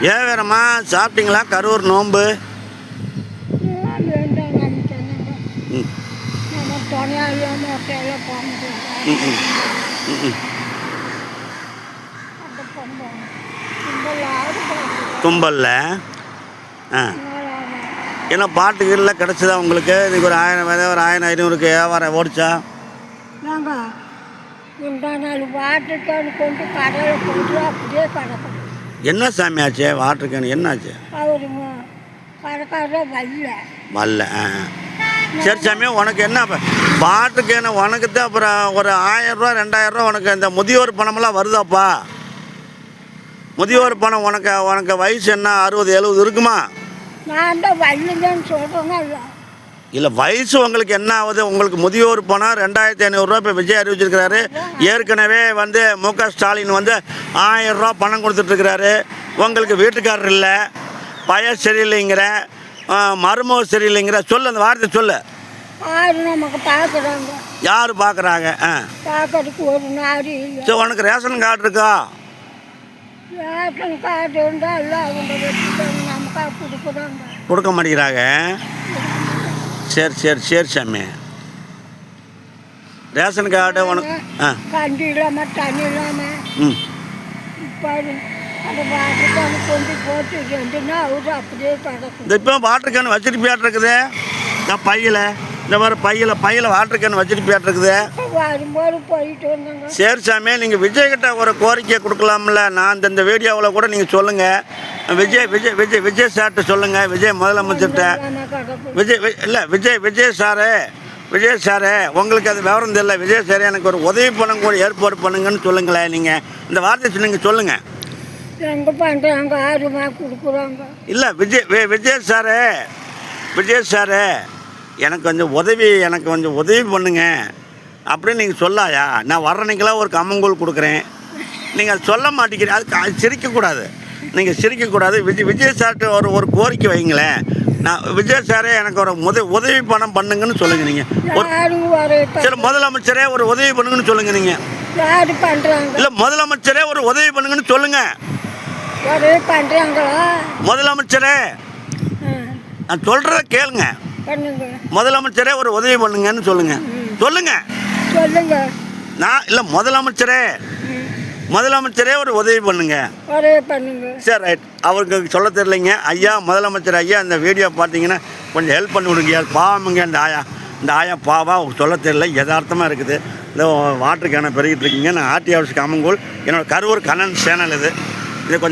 ஏன் வேறம்மா சாப்பிட்டீங்களா கரூர் நோன்பு? ம் தும்பல்ல ஆ ஏன்னா பாட்டுகளில் கிடச்சதா உங்களுக்கு? இதுக்கு ஒரு 1000 விதை ஒரு 1500க்கு வியாபாரம் ஓடிச்சா? என்ன சாமி ஆச்சு வாட்டர் கேன்? என்னாச்சு? வரல. சரி சாமி, உனக்கு என்ன வாட்டர் கேனு உனக்கு தான் அப்புறம் ஒரு 1000 ரூபா 2000 ரூபா உனக்கு இந்த முதியோர் பணமெல்லாம் வருதாப்பா? முதியோர் பணம் உனக்கு வயசு என்ன 60 70 இருக்குமா? இல்லை வயசு உங்களுக்கு என்ன ஆகுது? உங்களுக்கு முதியோர் பணம் 2500 ரூபா இப்போ விஜய் அறிவிச்சிருக்கிறாரு. ஏற்கனவே வந்து மு.க. ஸ்டாலின் வந்து 1000 ரூபா பணம் கொடுத்துட்ருக்கிறாரு. உங்களுக்கு வீட்டுக்காரர் இல்லை, பையன் சரியில்லைங்கிற, மருமக சரியில்லைங்கிற, சொல்லு அந்த வார்த்தை சொல்லு. யார் பார்க்குறாங்க? சரி, உனக்கு ரேஷன் கார்டு இருக்கா? கொடுக்க மாட்டேங்கிறாங்க. சரி சரி சரி சாமி, ரேஷன் கார்டு உனக்கு கண்டி இல்லாமல் தண்ணி இல்லாமல் இப்போ வாட்டர் கேன் வச்சுட்டு போயாட்டிருக்குது. நான் பையில் இந்த மாதிரி பையில் வாட்டர் கேன் வச்சுட்டு போயாட்டிருக்குது. சரி சாமி, நீங்கள் விஜய்கிட்ட ஒரு கோரிக்கையை கொடுக்கலாம்ல? நான் இந்த வீடியோவில் கூட நீங்கள் சொல்லுங்கள். விஜய் சார்கிட்ட சொல்லுங்கள். விஜய் முதலமைச்சர்கிட்ட விஜய் சாரே உங்களுக்கு அது விவரம் தெரியல. விஜய் சாரே எனக்கு ஒரு உதவி பணம் கூட ஏற்பாடு பண்ணுங்கன்னு சொல்லுங்களேன். நீங்கள் இந்த வார்த்தை நீங்கள் சொல்லுங்கள். இல்லை விஜய் சாரே எனக்கு கொஞ்சம் உதவி பண்ணுங்க அப்படின்னு நீங்கள் சொல்லாயா? நான் வர்றன்னைக்கெல்லாம் ஒரு கம்மங்கூழ் கொடுக்குறேன். நீங்கள் அது சொல்ல மாட்டேங்கிறீங்க. அது சிரிக்கக்கூடாது. நீங்கள் சிரிக்கக்கூடாது. விஜய் சார்கிட்ட ஒரு கோரிக்கை வைங்களேன். நான் விஜய் சாரே எனக்கு ஒரு உதவி பணம் பண்ணுங்கன்னு சொல்லுங்க. நீங்கள் சரி, முதலமைச்சரே ஒரு உதவி பண்ணுங்கன்னு சொல்லுங்க. நீங்கள் இல்லை முதலமைச்சரே ஒரு உதவி பண்ணுங்கன்னு சொல்லுங்க. முதலமைச்சரே நான் சொல்கிறத கேளுங்க. முதலமைச்சரே ஒரு உதவி பண்ணுங்கன்னு சொல்லுங்க. நான் இல்லை முதலமைச்சரே ஒரு உதவி பண்ணுங்க. சரி ரைட். அவருக்கு சொல்ல தெரியலைங்க. ஐயா முதலமைச்சர் ஐயா, இந்த வீடியோ பார்த்தீங்கன்னா கொஞ்சம் ஹெல்ப் பண்ணி விடுங்க. பாவமுங்க இந்த ஆயா பாவா சொல்ல தெரியல, யதார்த்தமாக இருக்குது. இந்த வாட்டர் கேனை பெருகிட்டு இருக்கீங்க. நான் ஆர்டி ஆஃபீஸ் காமங்கோல், என்னோடய கரூர் கண்ணன் சேனல் இது கொஞ்சம்